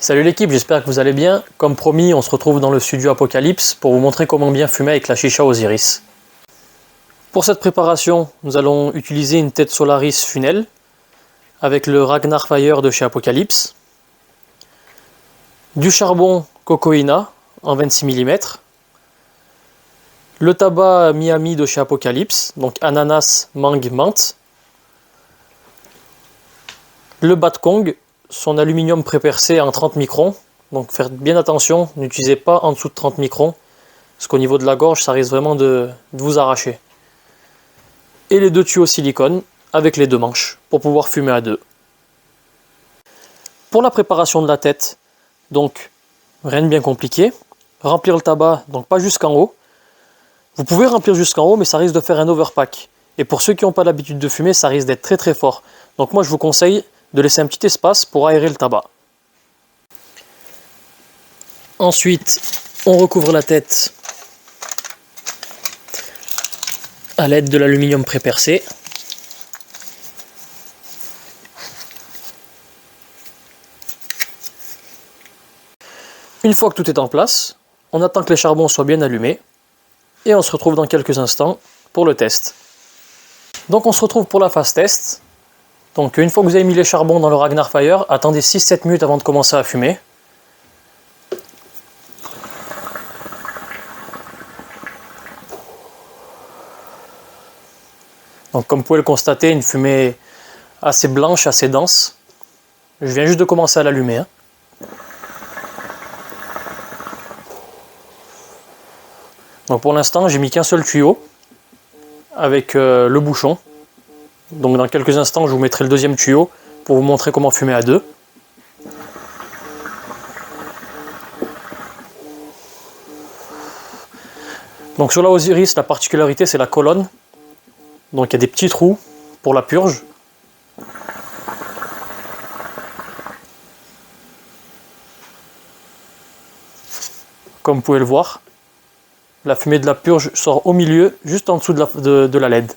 Salut l'équipe, j'espère que vous allez bien. Comme promis, on se retrouve dans le studio Apocalypse pour vous montrer comment bien fumer avec la chicha Osiris. Pour cette préparation, nous allons utiliser une tête Solaris Funnel avec le Ragnar Fire de chez Apocalypse, du charbon Cocoina en 26 mm, le tabac Miami de chez Apocalypse, donc ananas, mangue, menthe, le Batkong, son aluminium prépercé en 30 microns, donc faites bien attention, n'utilisez pas en dessous de 30 microns, parce qu'au niveau de la gorge, ça risque vraiment de vous arracher. Et les deux tuyaux silicone avec les deux manches, pour pouvoir fumer à deux. Pour la préparation de la tête, donc rien de bien compliqué, remplir le tabac, donc pas jusqu'en haut. Vous pouvez remplir jusqu'en haut, mais ça risque de faire un overpack. Et pour ceux qui n'ont pas l'habitude de fumer, ça risque d'être très très fort. Donc moi je vous conseille de laisser un petit espace pour aérer le tabac. Ensuite, on recouvre la tête à l'aide de l'aluminium prépercé. Une fois que tout est en place, on attend que les charbons soient bien allumés et on se retrouve dans quelques instants pour le test. Donc on se retrouve pour la phase test. Donc une fois que vous avez mis les charbons dans le Ragnar Fire, attendez 6-7 minutes avant de commencer à fumer. Donc comme vous pouvez le constater, une fumée assez blanche, assez dense. Je viens juste de commencer à l'allumer. Donc pour l'instant, j'ai mis qu'un seul tuyau avec le bouchon. Donc dans quelques instants, je vous mettrai le deuxième tuyau pour vous montrer comment fumer à deux. Donc sur la Osiris, la particularité c'est la colonne. Donc il y a des petits trous pour la purge. Comme vous pouvez le voir, la fumée de la purge sort au milieu, juste en dessous de la LED.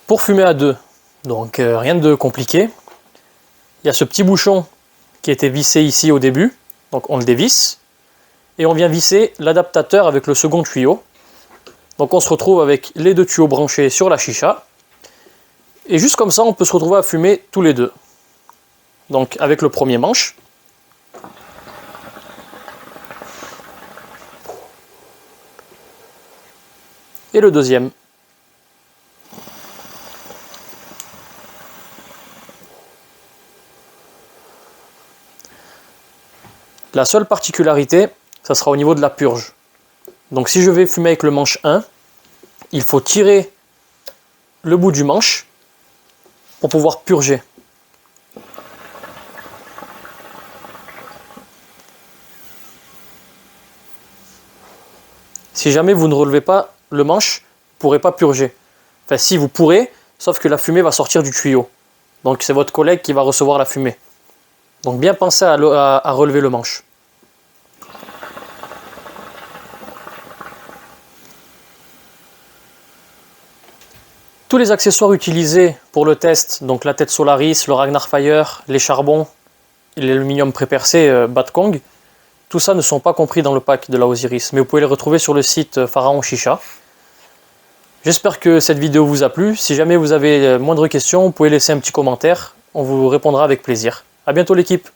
Pour fumer à deux, donc rien de compliqué. Il y a ce petit bouchon qui était vissé ici au début, donc on le dévisse. Et on vient visser l'adaptateur avec le second tuyau. Donc on se retrouve avec les deux tuyaux branchés sur la chicha. Et juste comme ça, on peut se retrouver à fumer tous les deux. Donc avec le premier manche. Et le deuxième. La seule particularité, ça sera au niveau de la purge. Donc si je vais fumer avec le manche 1, il faut tirer le bout du manche pour pouvoir purger. Si jamais vous ne relevez pas le manche, vous ne pourrez pas purger. Enfin si, vous pourrez, sauf que la fumée va sortir du tuyau. Donc c'est votre collègue qui va recevoir la fumée. Donc bien pensez à relever le manche. Tous les accessoires utilisés pour le test, donc la tête Solaris, le Ragnar Fire, les charbons et l'aluminium prépercé Batkong, tout ça ne sont pas compris dans le pack de la Osiris, mais vous pouvez les retrouver sur le site Pharaon Chicha. J'espère que cette vidéo vous a plu. Si jamais vous avez moindre question, vous pouvez laisser un petit commentaire, on vous répondra avec plaisir. A bientôt l'équipe.